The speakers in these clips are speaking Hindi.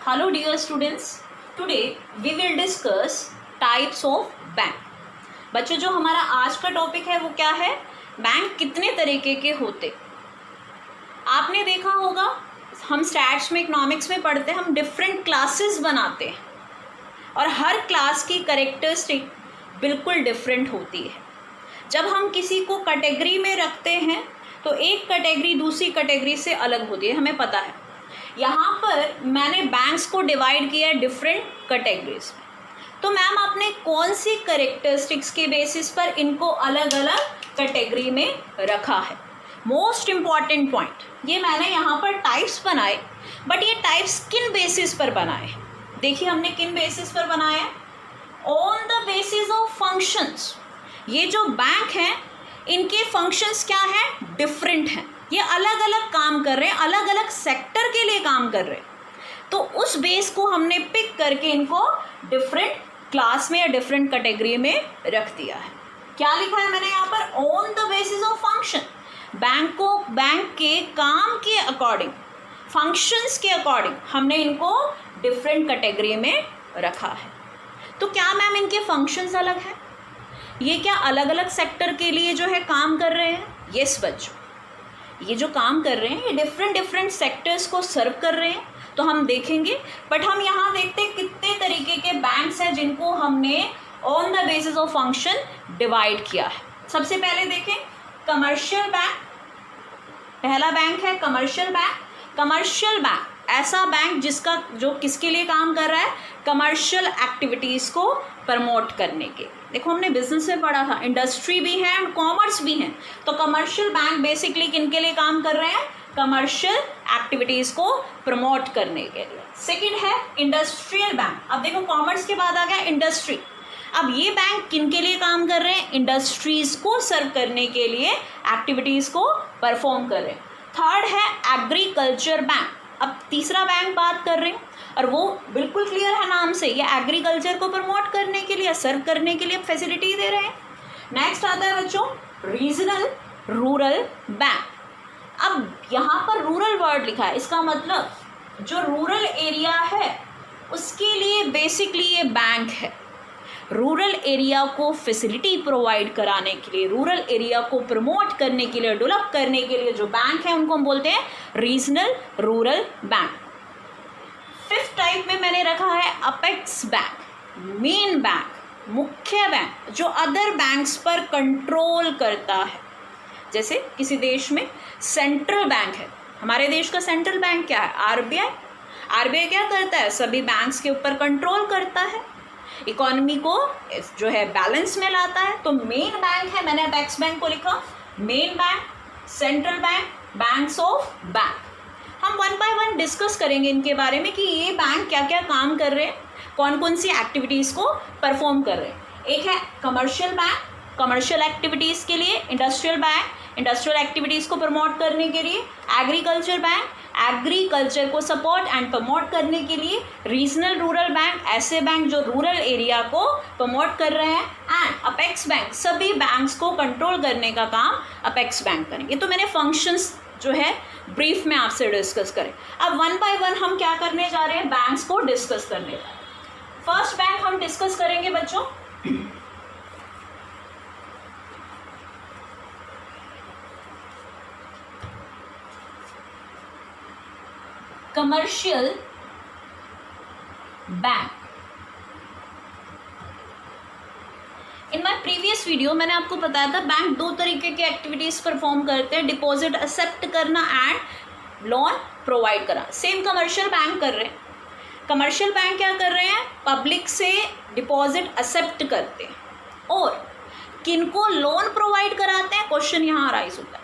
Hello dear students, today we will discuss types of bank. बच्चों जो हमारा आज का टॉपिक है वो क्या है, बैंक कितने तरीके के होते। आपने देखा होगा हम स्टैट्स में इकोनॉमिक्स में पढ़ते हैं, हम डिफरेंट क्लासेस बनाते हैं और हर क्लास की कैरेक्टरिस्टिक बिल्कुल डिफरेंट होती है। जब हम किसी को कैटेगरी में रखते हैं तो एक कैटेगरी दूसरी कैटेगरी से अलग होती है, हमें पता है। यहाँ पर मैंने बैंक्स को डिवाइड किया है डिफरेंट कैटेगरीज में। तो मैम आपने कौन सी कैरेक्टरिस्टिक्स के बेसिस पर इनको अलग अलग कैटेगरी में रखा है। मोस्ट इम्पॉर्टेंट पॉइंट, ये मैंने यहाँ पर टाइप्स बनाए, बट ये टाइप्स किन बेसिस पर बनाए। देखिए हमने किन बेसिस पर बनाए हैं, on the basis of functions. ये जो बैंक हैं इनके फंक्शंस क्या हैं, डिफरेंट हैं। ये अलग अलग काम कर रहे हैं, अलग अलग सेक्टर के लिए काम कर रहे हैं। तो उस बेस को हमने पिक करके इनको डिफरेंट क्लास में या डिफरेंट कैटेगरी में रख दिया है। क्या लिखा है मैंने यहाँ पर, on the basis of function. Bank को बैंक के काम के अकॉर्डिंग, फंक्शंस के अकॉर्डिंग हमने इनको डिफरेंट कैटेगरी में रखा है। तो क्या मैम इनके फंक्शंस अलग हैं, ये क्या अलग अलग सेक्टर के लिए जो है काम कर रहे हैं। यस बच्चों, ये जो काम कर रहे हैं ये डिफरेंट सेक्टर्स को सर्व कर रहे हैं, तो हम देखेंगे। बट हम यहाँ देखते हैं कितने तरीके के बैंक्स हैं जिनको हमने on the basis of function divide किया है। सबसे पहले देखें कमर्शियल बैंक। पहला बैंक है कमर्शियल बैंक। कमर्शियल बैंक ऐसा बैंक जिसका जो किसके लिए काम कर रहा है, कमर्शियल एक्टिविटीज़ को प्रमोट करने के। देखो हमने बिजनेस में पढ़ा था, इंडस्ट्री भी है एंड कॉमर्स भी है। तो कमर्शियल बैंक बेसिकली किनके लिए काम कर रहे हैं, कमर्शियल एक्टिविटीज़ को प्रमोट करने के लिए। सेकंड है इंडस्ट्रियल बैंक। अब देखो कॉमर्स के बाद आ गया इंडस्ट्री। अब ये बैंक किनके लिए काम कर रहे हैं, इंडस्ट्रीज़ को सर्व करने के लिए एक्टिविटीज़ को परफॉर्म कर रहे हैं। थर्ड है एग्रीकल्चर बैंक। अब तीसरा बैंक बात कर रहे हैं और वो बिल्कुल क्लियर है नाम से, ये एग्रीकल्चर को प्रमोट करने के लिए, सर्व करने के लिए फैसिलिटी दे रहे हैं। नेक्स्ट आता है बच्चों रीजनल रूरल बैंक। अब यहाँ पर रूरल वर्ड लिखा है, इसका मतलब जो रूरल एरिया है उसके लिए बेसिकली ये बैंक है। रूरल एरिया को फैसिलिटी प्रोवाइड कराने के लिए, रूरल एरिया को प्रमोट करने के लिए, डेवलप करने के लिए जो बैंक है उनको हम बोलते हैं regional rural bank. Fifth type में मैंने रखा है अपेक्स बैंक, मेन बैंक, मुख्य बैंक, जो अदर बैंक्स पर कंट्रोल करता है। जैसे किसी देश में सेंट्रल बैंक है, हमारे देश का सेंट्रल बैंक क्या है, आरबीआई। आरबीआई क्या करता है, सभी बैंक्स के ऊपर कंट्रोल करता है, इकोनॉमी को जो है बैलेंस में लाता है। तो मेन बैंक है, मैंने अपेक्स बैंक को लिखा, main bank, central bank, banks of bank. हम वन बाय वन डिस्कस करेंगे इनके बारे में कि ये बैंक क्या क्या काम कर रहे हैं, कौन कौन सी एक्टिविटीज़ को परफॉर्म कर रहे हैं। एक है कमर्शियल बैंक, कमर्शियल एक्टिविटीज़ के लिए, इंडस्ट्रियल बैंक, इंडस्ट्रियल एक्टिविटीज़ को प्रमोट करने के लिए, एग्रीकल्चर बैंक, एग्रीकल्चर को सपोर्ट एंड प्रमोट करने के लिए, रीजनल रूरल बैंक, ऐसे बैंक जो रूरल एरिया को प्रमोट कर रहे हैं, एंड अपेक्स बैंक, सभी बैंक्स को कंट्रोल करने का काम अपेक्स बैंक करेंगे। तो मैंने फंक्शंस जो है ब्रीफ में आपसे डिस्कस करें। अब वन बाय वन हम क्या करने जा रहे हैं, बैंक्स को डिस्कस करने जा रहे हैं। फर्स्ट बैंक हम डिस्कस करेंगे बच्चों commercial bank. In my previous video मैंने आपको बताया था बैंक दो तरीके के एक्टिविटीज़ परफॉर्म करते हैं, डिपॉजिट एक्सेप्ट करना एंड लोन प्रोवाइड करना। सेम कमर्शियल बैंक कर रहे हैं। कमर्शियल बैंक क्या कर रहे हैं, पब्लिक से डिपॉजिट एक्सेप्ट करते हैं और किनको लोन प्रोवाइड कराते हैं, क्वेश्चन यहाँ राइज होता है।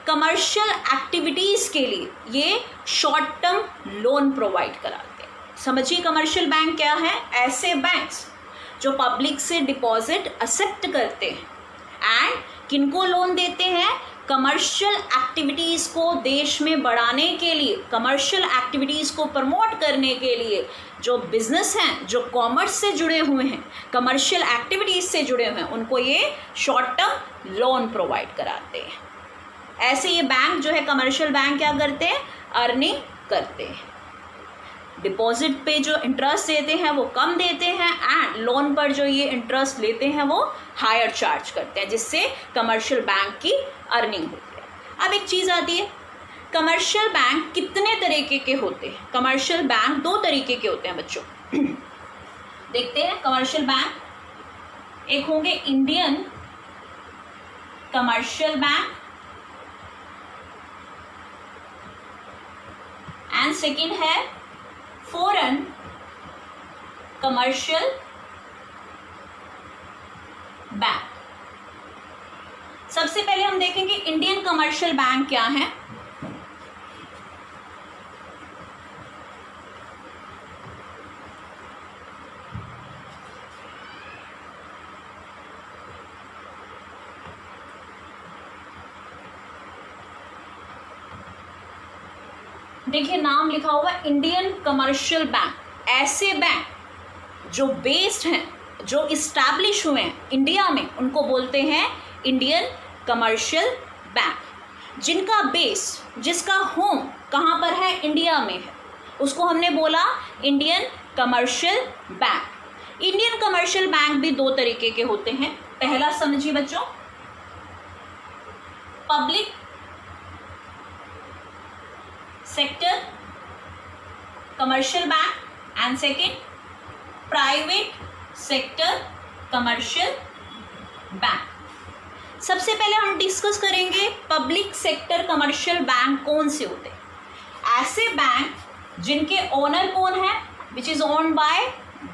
कमर्शियल एक्टिविटीज़ के लिए ये शॉर्ट टर्म लोन प्रोवाइड कराते हैं। समझिए कमर्शियल बैंक क्या है, ऐसे बैंक्स जो पब्लिक से डिपॉजिट एक्सेप्ट करते हैं एंड किनको लोन देते हैं, कमर्शियल एक्टिविटीज़ को देश में बढ़ाने के लिए, कमर्शियल एक्टिविटीज़ को प्रमोट करने के लिए जो बिजनेस हैं, जो कॉमर्स से जुड़े हुए हैं, कमर्शियल एक्टिविटीज़ से जुड़े हुए हैं, उनको ये शॉर्ट टर्म लोन प्रोवाइड कराते हैं। ऐसे ये बैंक जो है कमर्शियल बैंक क्या करते हैं, अर्निंग करते हैं। डिपॉजिट पे जो इंटरेस्ट देते हैं वो कम देते हैं एंड लोन पर जो ये इंटरेस्ट लेते हैं वो हायर चार्ज करते हैं, जिससे कमर्शियल बैंक की अर्निंग होती है। अब एक चीज़ आती है, कमर्शियल बैंक कितने तरीके के होते हैं? कमर्शियल बैंक 2 तरीके के होते हैं बच्चों। देखते हैं कमर्शियल बैंक। एक होंगे Indian commercial bank and second है फॉरेन कमर्शियल बैंक। सबसे पहले हम देखेंगे इंडियन कमर्शियल बैंक क्या है। देखिए नाम लिखा हुआ इंडियन कमर्शियल बैंक। ऐसे बैंक जो बेस्ड हैं, जो इस्टेब्लिश हुए हैं इंडिया में, उनको बोलते हैं इंडियन कमर्शियल बैंक। जिनका बेस, जिसका होम कहाँ पर है? इंडिया में है, उसको हमने बोला Indian commercial bank. Indian commercial bank भी 2 तरीके के होते हैं। पहला समझिए बच्चों, public sector commercial bank and second private sector commercial bank. सबसे पहले हम डिस्कस करेंगे पब्लिक सेक्टर कमर्शियल बैंक कौन से होते हैं। ऐसे बैंक जिनके ओनर कौन है? Which is owned by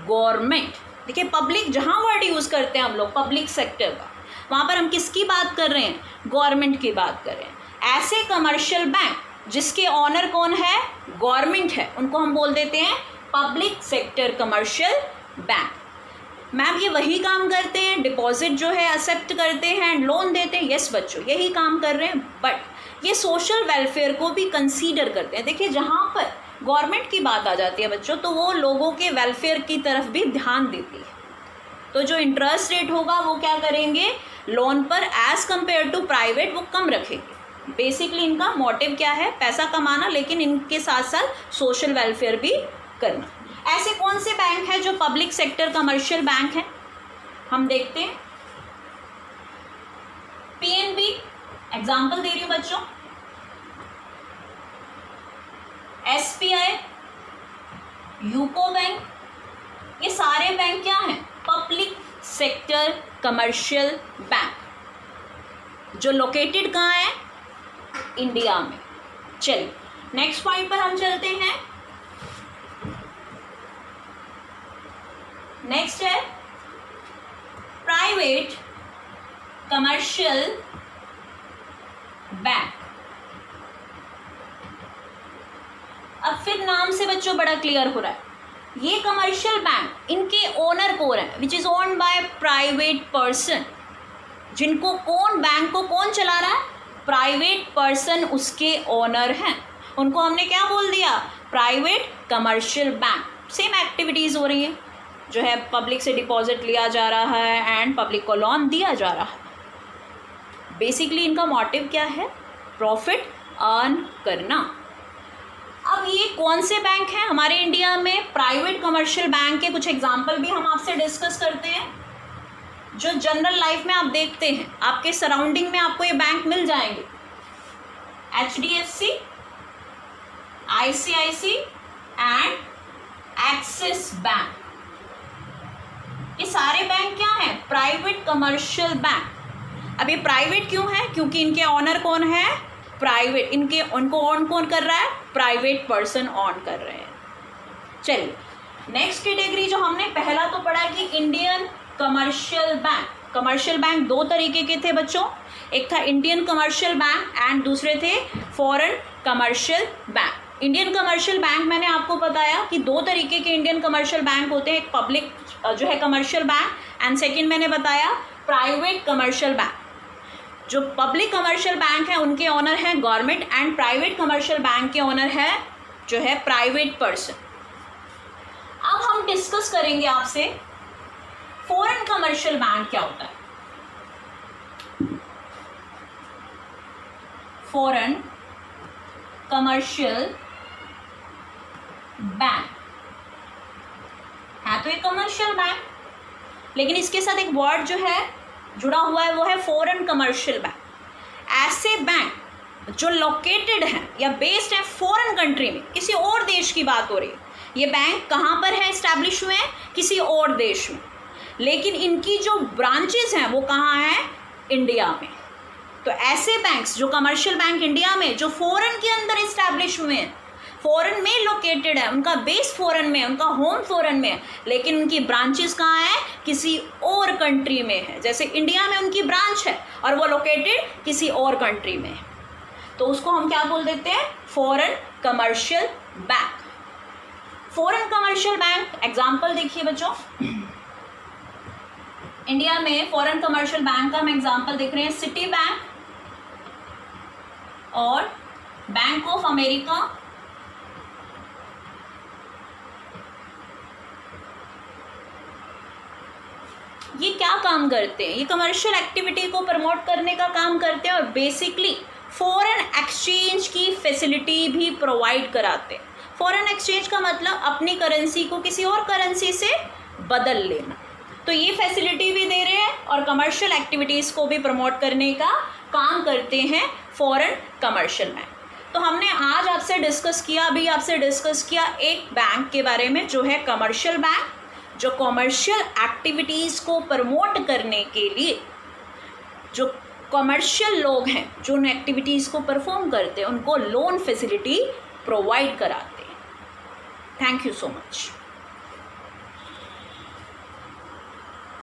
government. देखिए पब्लिक जहाँ वर्ड यूज करते हैं हम लोग पब्लिक सेक्टर का, वहाँ पर हम किसकी बात कर रहे हैं? गवर्नमेंट की बात कर रहे हैं। ऐसे कमर्शियल बैंक जिसके ऑनर कौन है? गवर्नमेंट है, उनको हम बोल देते हैं public sector commercial bank. Ma'am ये वही काम करते हैं, डिपॉजिट जो है एक्सेप्ट करते हैं एंड लोन देते हैं? यस बच्चों, यही काम कर रहे हैं, बट ये सोशल वेलफेयर को भी कंसीडर करते हैं। देखिए जहाँ पर गवर्नमेंट की बात आ जाती है बच्चों, तो वो लोगों के वेलफेयर की तरफ भी ध्यान देती है। तो जो इंटरेस्ट रेट होगा वो क्या करेंगे? लोन पर एज़ कम्पेयर टू प्राइवेट वो कम रखेंगे। बेसिकली इनका मोटिव क्या है? पैसा कमाना, लेकिन इनके साथ साथ सोशल वेलफेयर भी करना। ऐसे कौन से बैंक हैं जो पब्लिक सेक्टर कमर्शियल बैंक हैं? हम देखते हैं। पीएनबी एग्जाम्पल दे रही हूँ बच्चों, एसबीआई, यूको बैंक, ये सारे बैंक क्या हैं? पब्लिक सेक्टर कमर्शियल बैंक, जो लोकेटेड कहाँ है? इंडिया में। चलिए नेक्स्ट पॉइंट पर हम चलते हैं। नेक्स्ट है प्राइवेट कमर्शियल बैंक। अब फिर नाम से बच्चों बड़ा क्लियर हो रहा है, ये कमर्शियल बैंक इनके ओनर कौन है? Which is owned by private person. जिनको कौन, बैंक को कौन चला रहा है? प्राइवेट पर्सन उसके ओनर हैं। उनको हमने क्या बोल दिया? Private commercial bank. Same activities हो रही है, जो है पब्लिक से डिपॉजिट लिया जा रहा है एंड पब्लिक को लोन दिया जा रहा है। बेसिकली इनका मोटिव क्या है? प्रॉफिट अर्न करना। अब ये कौन से बैंक हैं हमारे इंडिया में? प्राइवेट कमर्शियल बैंक के कुछ एग्जाम्पल भी हम आपसे डिस्कस करते हैं, जो जनरल लाइफ में आप देखते हैं, आपके सराउंडिंग में आपको ये बैंक मिल जाएंगे। HDFC, ICICI and axis bank. ये सारे बैंक क्या हैं? Private commercial bank. अब ये प्राइवेट क्यों है? क्योंकि इनके ऑनर कौन है? प्राइवेट। उनको ऑन कौन कर रहा है? प्राइवेट पर्सन ऑन कर रहे हैं। चलिए नेक्स्ट कैटेगरी जो हमने पहला तो पढ़ा कि Indian commercial bank. Commercial bank 2 तरीके के थे बच्चों, एक था इंडियन कमर्शियल बैंक एंड दूसरे थे foreign commercial bank. Indian commercial bank मैंने आपको बताया कि 2 तरीके के इंडियन कमर्शियल बैंक होते हैं, एक पब्लिक जो है कमर्शियल बैंक एंड सेकंड मैंने बताया प्राइवेट कमर्शियल बैंक। जो पब्लिक कमर्शियल बैंक है उनके ओनर हैं government and private commercial bank के ओनर है जो है प्राइवेट पर्सन। अब हम डिस्कस करेंगे आपसे फॉरेन कमर्शियल बैंक क्या होता है। फॉरेन कमर्शियल बैंक तो ये कमर्शियल बैंक, लेकिन इसके साथ एक वर्ड जो है जुड़ा हुआ है वो है फॉरेन कमर्शियल बैंक। ऐसे बैंक जो लोकेटेड हैं या बेस्ड हैं फॉरेन कंट्री में, किसी और देश की बात हो रही है, ये बैंक कहाँ पर है इस्टेब्लिश हुए हैं, किसी और देश में, लेकिन इनकी जो ब्रांचेस हैं वो कहाँ हैं, इंडिया में। तो ऐसे बैंक्स जो कमर्शियल बैंक इंडिया में जो फॉरेन के अंदर इस्टेब्लिश हुए हैं, फॉरेन में लोकेटेड है, उनका बेस फॉरेन में, उनका होम फॉरेन में है, लेकिन उनकी ब्रांचेस कहाँ है, किसी और कंट्री में है। जैसे इंडिया में उनकी ब्रांच है और वो लोकेटेड किसी और कंट्री में है, तो उसको हम क्या बोल देते हैं, foreign commercial bank. Foreign commercial bank example देखिए बच्चों, इंडिया में फॉरेन कमर्शियल बैंक का हम एग्जाम्पल देख रहे हैं, सिटी बैंक और बैंक ऑफ अमेरिका, ये क्या काम करते हैं, ये कमर्शियल एक्टिविटी को प्रमोट करने का काम करते हैं और बेसिकली फॉरेन एक्सचेंज की फैसिलिटी भी प्रोवाइड कराते हैं। फॉरेन एक्सचेंज का मतलब अपनी करेंसी को किसी और करेंसी से बदल लेना, तो ये फैसिलिटी भी दे रहे हैं और कमर्शियल एक्टिविटीज़ को भी प्रमोट करने का काम करते हैं फॉरेन कमर्शियल बैंक। तो हमने आज आपसे डिस्कस किया, अभी आपसे डिस्कस किया एक बैंक के बारे में जो है कमर्शियल बैंक, जो कमर्शियल एक्टिविटीज़ को प्रमोट करने के लिए जो कमर्शियल लोग हैं जो उन एक्टिविटीज़ को परफॉर्म करते हैं उनको लोन फैसिलिटी प्रोवाइड कराते हैं। Thank you so much.